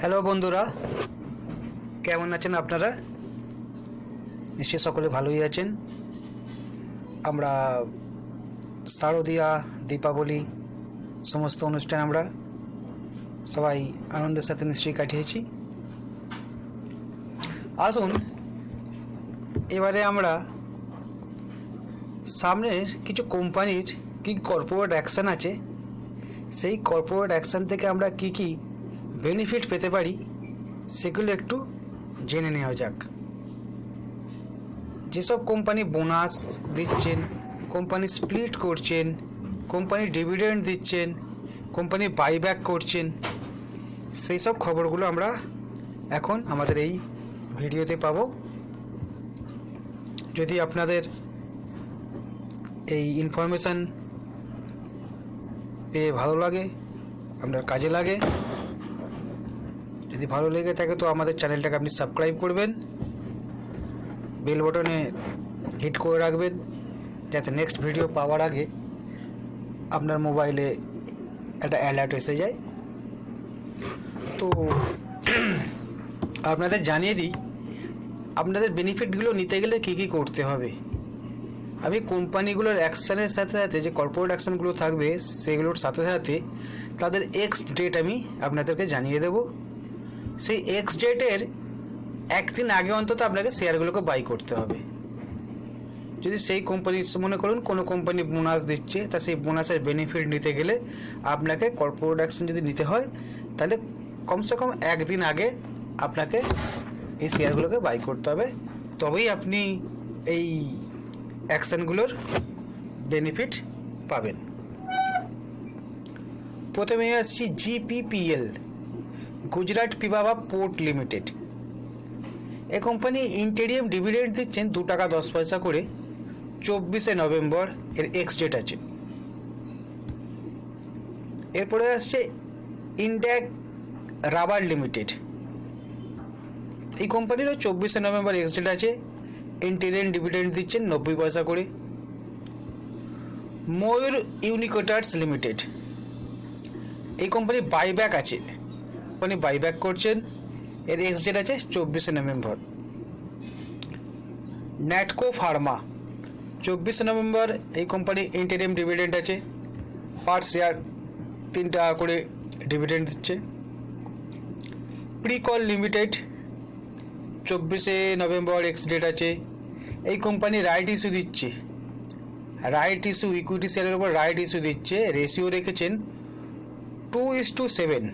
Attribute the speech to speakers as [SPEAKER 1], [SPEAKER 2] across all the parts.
[SPEAKER 1] Hello বন্ধুরা, কেমন আছেন আপনারা? নিশ্চয়ই সকলে ভালোই আছেন। আমরা শারদীয়া, দীপাবলি সমস্ত অনুষ্ঠান আমরা সবাই আনন্দের সাথে নিশ্চয়ই কাটিয়েছি। আসুন এবারে আমরা সামনের কিছু কোম্পানির কী কর্পোরেট অ্যাকশান আছে, সেই কর্পোরেট অ্যাকশান থেকে আমরা কি কি বেনিফিট পেতে পারি সেগুলো একটু জেনে নেওয়া যাক। যেসব কোম্পানি বোনাস দিচ্ছেন, কোম্পানি স্প্লিট করছেন, কোম্পানি ডিভিডেন্ড দিচ্ছেন, কোম্পানি বাইব্যাক করছেন, সেই সব খবরগুলো আমরা এখন আমাদের এই ভিডিওতে পাবো। যদি আপনাদের এই ইনফরমেশান পেয়ে ভালো লাগে, আপনার কাজে লাগে, যদি ভালো লেগে থাকে তো আমাদের চ্যানেলটাকে আপনি সাবস্ক্রাইব করবেন, বেল বটনে হিট করে রাখবেন যাতে নেক্সট ভিডিও পাওয়ার আগে আপনার মোবাইলে একটা অ্যালার্ট এসে যায়। তো আপনাদের জানিয়ে দিই, আপনাদের বেনিফিটগুলো নিতে গেলে কী কী করতে হবে। আমি কোম্পানিগুলোর অ্যাকশানের সাথে সাথে যে কর্পোরেট অ্যাকশানগুলো থাকবে সেগুলোর সাথে সাথে তাদের এক্স ডেট আমি আপনাদেরকে জানিয়ে দেব। সেই এক্স ডেটের একদিন আগে অন্তত আপনাকে শেয়ারগুলোকে বাই করতে হবে। যদি সেই কোম্পানি, মনে করুন কোনো কোম্পানি বোনাস দিচ্ছে, তা সেই বোনাসের বেনিফিট নিতে গেলে আপনাকে কর্পোরেট অ্যাকশন যদি নিতে হয় তাহলে কমসে কম একদিন আগে আপনাকে এই শেয়ারগুলোকে বাই করতে হবে, তবেই আপনি এই অ্যাকশানগুলোর বেনিফিট পাবেন। প্রথমে আসছি GPPL, Gujarat Pipavav port limited. এই কোম্পানি ইন্টেরিয়াম ডিভিডেন্ড দিচ্ছেন 2 টাকা 10 পয়সা করে। 24শে নভেম্বর এর এক্স ডেট আছে। এরপরে আসছে ইন্ড্যাক রাবার লিমিটেড। এই কোম্পানিরও 24শে নভেম্বর এক্স ডেট আছে। ইন্টেরিয়াম ডিভিডেন্ড দিচ্ছেন 90 পয়সা করে। ময়ূর ইউনিকোটার্স লিমিটেড, এই কোম্পানি বাইব্যাক আছে, কোম্পানি বাইব্যাক করছেন, এর এক্স ডেট আছে 24শে নভেম্বর। ন্যাটকো ফার্মা, 24শে নভেম্বর এই কোম্পানি ইন্টারিম ডিভিডেন্ড আছে, পার শেয়ার 3 টাকা করে ডিভিডেন্ড দিচ্ছে। প্রিকল লিমিটেড, 24শে নভেম্বর এক্স ডেট আছে। এই কোম্পানি রাইট ইস্যু দিচ্ছে, রাইট ইস্যু ইকুইটি শেয়ারের উপর রাইট ইস্যু দিচ্ছে। রেশিও রেখেছেন 2:7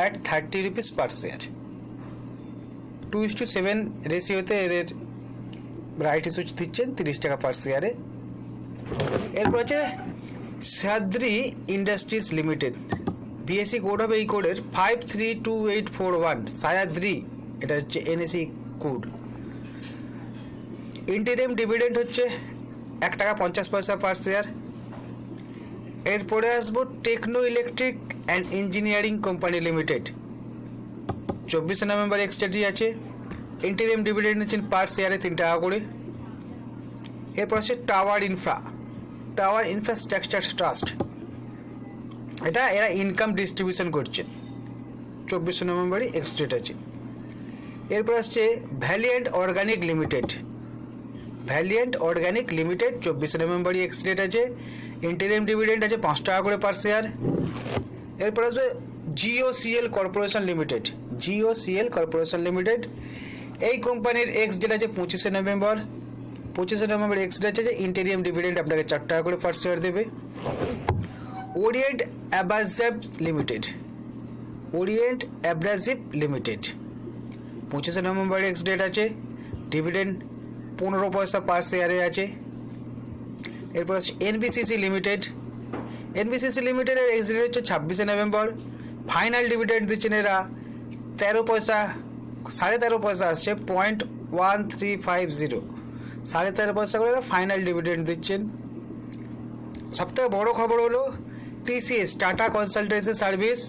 [SPEAKER 1] at 30 rupees পার শেয়ার। 2:7 রেশিওতে এদের রাইট ইস্যু দিচ্ছেন 30 টাকা পার শেয়ারে। এরপর আছে Sadri industries limited, BSC code হবে এই কোডের 532841, সায়াদ্রি, এটা হচ্ছে এনএসি কোড। ইন্টারিম ডিভিডেন্ড হচ্ছে 1 টাকা 50 পয়সা পার শেয়ার। এরপরে আসবো techno electric and engineering company limited, 24শে নভেম্বর এক্স ডেটই আছে। ইন্টারিম ডিভিডেন্ড নিচ্ছেন পার শেয়ারে 3 টাকা করে। এরপর আছে টাওয়ার ইনফ্রাস্ট্রাকচার ট্রাস্ট, এরা ইনকাম ডিস্ট্রিবিউশন করছে, 24শে নভেম্বরই এক্স ডেট আছে। এরপর আসছে ভ্যালিয়েন্ট অর্গানিক লিমিটেড, 24শে নভেম্বরই এক্স ডেট আছে। ইন্টারিম ডিভিডেন্ড আছে 5 টাকা করে পার শেয়ার। এরপর আসবে GOCL কর্পোরেশন লিমিটেড, এই কোম্পানির এক্স ডেট আছে 25শে নভেম্বর এক্স ডেট আছে। ইন্টারিম ডিভিডেন্ড আপনাকে 4 টাকা করে পার শেয়ার দেবে। ওরিয়েন্ট অ্যাব্রাসিভ লিমিটেড, 25শে নভেম্বর এক্স ডেট আছে। ডিভিডেন্ড 15 পয়সা পার শেয়ারে আছে। এরপর আছে NBCC লিমিটেডের এক্স ডেট হচ্ছে 26শে নভেম্বর। ফাইনাল ডিভিডেন্ড দিচ্ছেন এরা 13 পয়সা, 13.5 পয়সা আসছে, 0.1350, 13.5 পয়সা করে এরা ফাইনাল ডিভিডেন্ড দিচ্ছেন। সবথেকে বড় খবর হলো TCS, টাটা কনসালটেন্সি সার্ভিস,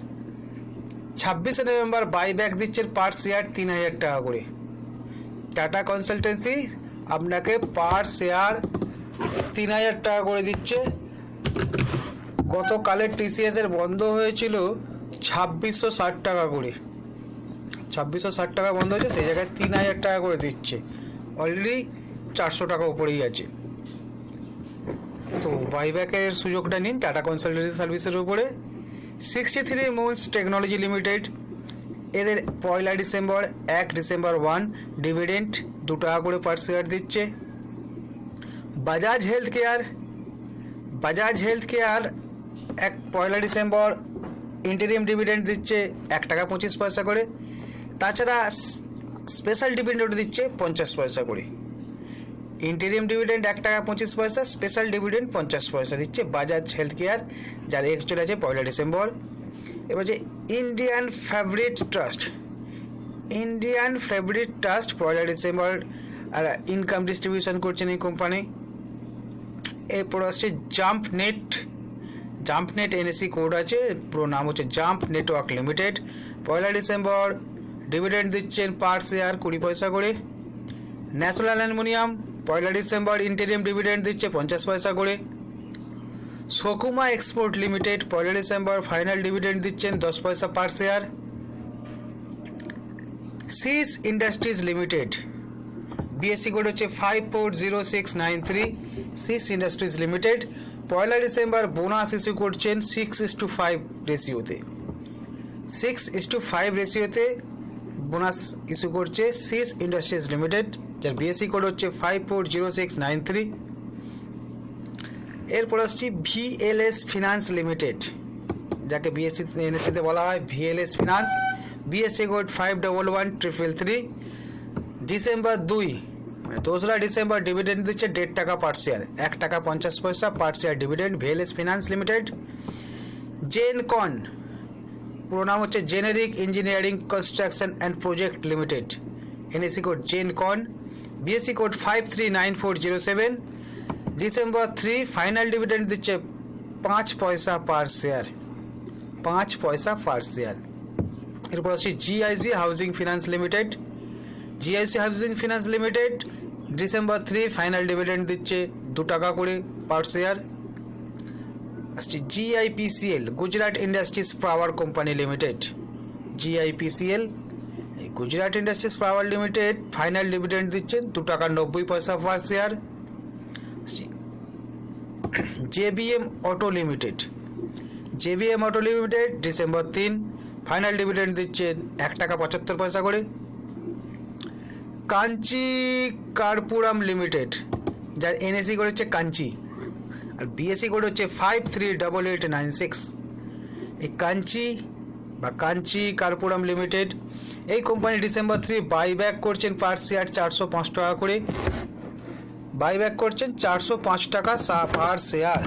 [SPEAKER 1] 26শে নভেম্বর বাইব্যাক দিচ্ছেন পার শেয়ার 3000 টাকা করে। টাটা কনসালটেন্সি আপনাকে পার শেয়ার 3000 টাকা করে দিচ্ছে। গতকালের TCS এর বন্ধ হয়েছিল 2660 টাকা করে, 2660 টাকা বন্ধ হয়েছে, সেই জায়গায় 3000 টাকা করে দিচ্ছে, অলরেডি 400 টাকা উপরেই আছে। তো বাইব্যাকের সুযোগটা নিন টাটা কনসালটেন্সি সার্ভিসের উপরে। 63 মুন্স টেকনোলজি লিমিটেড, এদের 1 ডিসেম্বর 1 ডিসেম্বর 1 ডিভিডেন্ড 2 টাকা করে পার শেয়ার দিচ্ছে। বাজাজ হেলথ কেয়ার 1 ডিসেম্বর ইন্টারিম ডিভিডেন্ড দিচ্ছে 1 টাকা 25 পয়সা করে। তাছাড়া স্পেশাল ডিভিডেন্ড দিচ্ছে 50 পয়সা করে। ইন্টারিম ডিভিডেন্ড 1 টাকা 25 পয়সা, স্পেশাল ডিভিডেন্ড 50 পয়সা দিচ্ছে বাজাজ হেলথ কেয়ার, যার এক্স ডেট আছে 1 ডিসেম্বর। এবার যে ইন্ডিয়ান ফেভারিট ট্রাস্ট 1 ডিসেম্বর আর ইনকাম ডিস্ট্রিবিউশন করছেন এই কোম্পানি। এরপর আসছে জাম্পনেট এনএসি কোড আছে, পুরো নাম হচ্ছে জাম্প নেটওয়ার্ক লিমিটেড, 1 ডিসেম্বর ডিভিডেন্ড দিচ্ছেন পার শেয়ার 20 পয়সা করে। ন্যাশনাল অ্যালুমিনিয়াম 1 ডিসেম্বর ইন্টারিম ডিভিডেন্ড দিচ্ছে 50 পয়সা করে। সোকুমা এক্সপোর্ট লিমিটেড 1 ডিসেম্বর ফাইনাল ডিভিডেন্ড দিচ্ছেন 10 পয়সা পার শেয়ার। সিস ইন্ডাস্ট্রিজ লিমিটেড, বিএসসি কোড হচ্ছে 540693, সিস ইন্ডাস্ট্রিজ লিমিটেড 1 ডিসেম্বর বোনাস ইস্যু করছেন 6:5 রেশিওতে, 6:5 রেশিওতে বোনাস ইস্যু করছে সিস ইন্ডাস্ট্রিজ লিমিটেড, যার বিএসসি কোড হচ্ছে 540693। এরপর আসছি ভিএলএস ফিনান্স লিমিটেড, যাকে বিএসসি এনএসসিতে বলা হয় VLS finance, BSc code 511333। December 2 মানে 2রা ডিসেম্বর ডিভিডেন্ড দিচ্ছে 1.5 টাকা পার শেয়ার, 1 টাকা 50 পয়সা per share dividend VLS finance limited. Gencon, পুরো নাম হচ্ছে generic engineering construction and project limited, NSC code Gencon, BSC code 539407। ডিসেম্বর 3 ফাইনাল ডিভিডেন্ড দিচ্ছে 5 পয়সা পার শেয়ার, 5 পয়সা পার শেয়ার। এরপর আসছে জিআইসি হাউজিং ফিনান্স লিমিটেড, ডিসেম্বর 3 ফাইনাল ডিভিডেন্ড দিচ্ছে 2 টাকা করে পার শেয়ার। আসছে GIPCL, Gujarat industries power company limited, GIPCL, Gujarat industries power limited final dividend দিচ্ছেন 2 টাকা 90 পয়সা per share. JBM auto limited, ডিসেম্বর 3 ফাইনাল ডিভিডেন্ড দিচ্ছেন 1 টাকা 75 পয়সা করে। কাঞ্চি কার্পুরাম লিমিটেড, যার এনএসসি কোড হচ্ছে কাঞ্চি আর বিএসসি কোড হচ্ছে 538896। এই কাঞ্চি কার্পুরাম লিমিটেড, এই কোম্পানি ডিসেম্বর 3 বাইব্যাক করছেন পার শেয়ার 405 টাকা করে, বাইব্যাক করছেন 405 টাকা per share.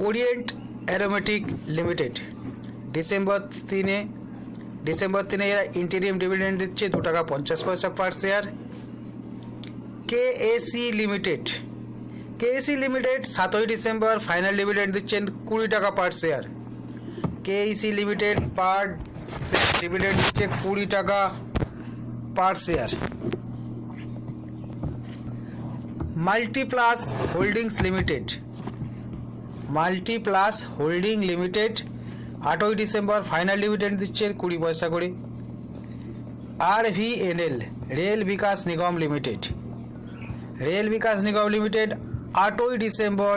[SPEAKER 1] Orient aromatic limited, ডিসেম্বর 3 এরা ইন্টারিম ডিভিডেন্ড দিচ্ছে 2 টাকা 50 পয়সা পার শেয়ার। কেএসি লিমিটেড 7 ডিসেম্বর ফাইনাল ডিভিডেন্ড দিচ্ছেন 20 টাকা per share. KEC limited per dividend দিচ্ছে 20 টাকা per share. Multiplus holding limited 8 ডিসেম্বর ফাইনাল ডিভিডেন্ড দিচ্ছে 20 পয়সা করে। RVNL, rail Vikas Nigam limited 8 ডিসেম্বর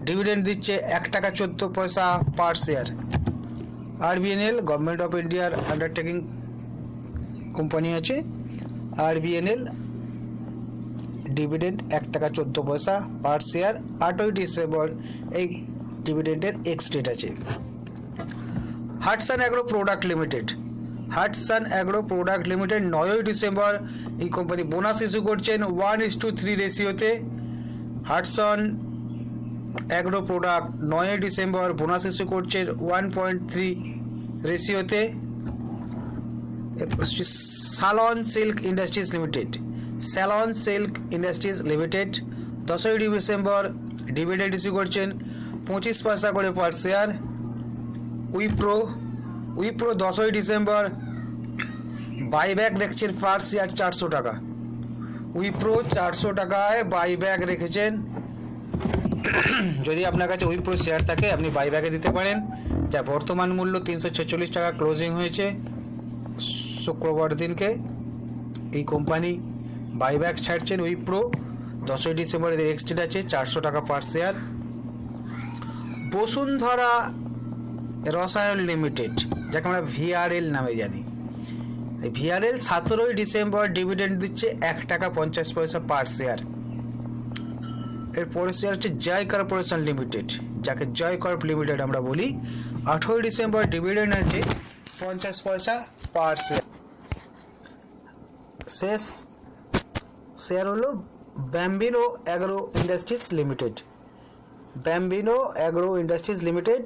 [SPEAKER 1] ডিভিডেন্ড দিচ্ছে 1 টাকা 14 পয়সা per share. RBNL government of ইন্ডিয়ার আন্ডারটেকিং কোম্পানি আছে। আরবিএনএল ডিভিডেন্ড 1 টাকা 14 পয়সা পার শেয়ার, 8 ডিসেম্বর এই ডিভিডেন্ডের এক্স ডেট আছে। হাটসান অ্যাগ্রো প্রোডাক্ট লিমিটেড 9 ডিসেম্বর এই কোম্পানি বোনাস ইস্যু করছেন 1:3 রেশিওতে। হাটসান অ্যাগ্রো প্রোডাক্ট 9 ডিসেম্বর বোনাস ইস্যু করছেন 1.3 রেশিওতে। স্যালন সিল্ক ইন্ডাস্ট্রিজ লিমিটেড 10 ডিসেম্বর ডিভিডেন্ড ইস্যু করছেন 25 পয়সা করে পার শেয়ার। উইপ্রো 10 ডিসেম্বর বাইব্যাক রেখেছেন পার শেয়ার 400 টাকা। উইপ্রো 400 টাকায় বাইব্যাক রেখেছেন যদি আপনার কাছে উইপ্রো শেয়ার থাকে আপনি বাইব্যাকে দিতে পারেন, যা বর্তমান মূল্য 346 টাকা ক্লোজিং হয়েছে শুক্রবার দিনকে। এই কোম্পানি বাইব্যাক ছাড়ছেন উইপ্রো 10ই ডিসেম্বরের এক্স ডেট আছে 400 টাকা পার শেয়ার। বসুন্ধরা রসায়ন লিমিটেড, যাকে আমরা ভিআরএল নামে জানি, এই ভিআরএল 17ই ডিসেম্বর ডিভিডেন্ড দিচ্ছে 1 টাকা 50 পয়সা পার শেয়ার। এর পরের শেয়ার হচ্ছে জয় কর্পোরেশন লিমিটেড, যাকে জয় কর্প লিমিটেড আমরা বলি, 18ই ডিসেম্বর ডিভিডেন্ড আছে 50 পয়সা পার শেয়ার। শেষ শেয়ার হলো Bambino agro industries limited. Bambino agro industries limited,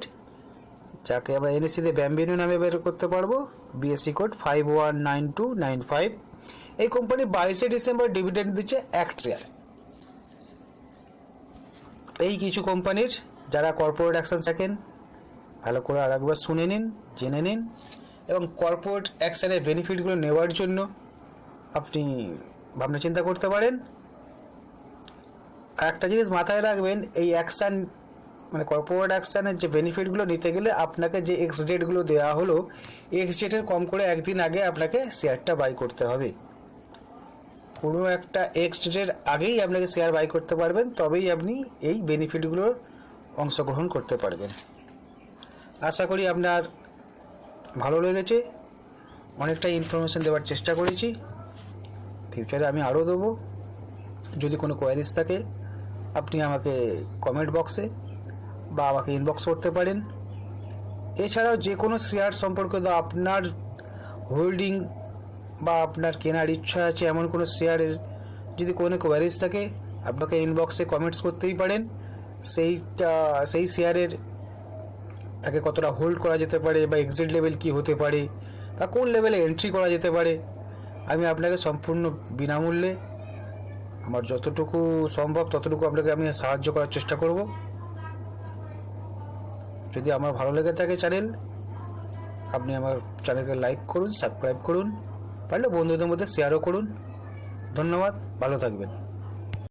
[SPEAKER 1] যাকে আমরা এনএসসিতে ব্যাম্বিনো নামে বের করতে পারবো, বিএসসি কোড 519295। এই কোম্পানি 22শে ডিসেম্বর ডিভিডেন্ড দিচ্ছে 1 শেয়ার। এই কিছু কোম্পানির যারা কর্পোরেট অ্যাকশন থাকেন ভালো করে আরেকবার শুনে নিন, জেনে নিন, এবং কর্পোরেট অ্যাকশনের বেনিফিটগুলো নেওয়ার জন্য আপনি ভাবনা চিন্তা করতে পারেন। আর একটা জিনিস মাথায় রাখবেন, এই অ্যাকশান মানে কর্পোরেট অ্যাকশানের যে বেনিফিটগুলো নিতে গেলে আপনাকে যে এক্স ডেটগুলো দেওয়া হলো, এক্স ডেটের কম করে একদিন আগে আপনাকে শেয়ারটা বাই করতে হবে। কোনো একটা এক্স ডেটের আগেই আপনাকে শেয়ার বাই করতে পারবেন, তবেই আপনি এই বেনিফিটগুলোর অংশগ্রহণ করতে পারবেন। আশা করি আপনার ভালো লেগেছে। অনেকটা ইনফরমেশান দেওয়ার চেষ্টা করেছি, ফিউচারে আমি আরও দেবো। যদি কোনো কোয়ারিজ থাকে আপনি আমাকে কমেন্ট বক্সে বা আমাকে ইনবক্স করতে পারেন। এছাড়াও যে কোনো শেয়ার সম্পর্কে আপনার হোল্ডিং বা আপনার কেনার ইচ্ছা আছে এমন কোনো শেয়ারের যদি কোনো কোয়ারিজ থাকে আপনাকে ইনবক্সে কমেন্টস করতেই পারেন। সেই শেয়ারের তাকে কতটা হোল্ড করা যেতে পারে বা এক্সিট লেভেল কী হতে পারে বা কোন লেভেলে এন্ট্রি করা যেতে পারে, আমি আপনাকে সম্পূর্ণ বিনামূল্যে আমার যতটুকু সম্ভব ততটুকু আপনাকে আমি সাহায্য করার চেষ্টা করব। যদি আমার ভালো লেগে থাকে চ্যানেল, আপনি আমার চ্যানেলকে লাইক করুন, সাবস্ক্রাইব করুন, পারলে বন্ধুদের মধ্যে শেয়ারও করুন। ধন্যবাদ, ভালো থাকবেন।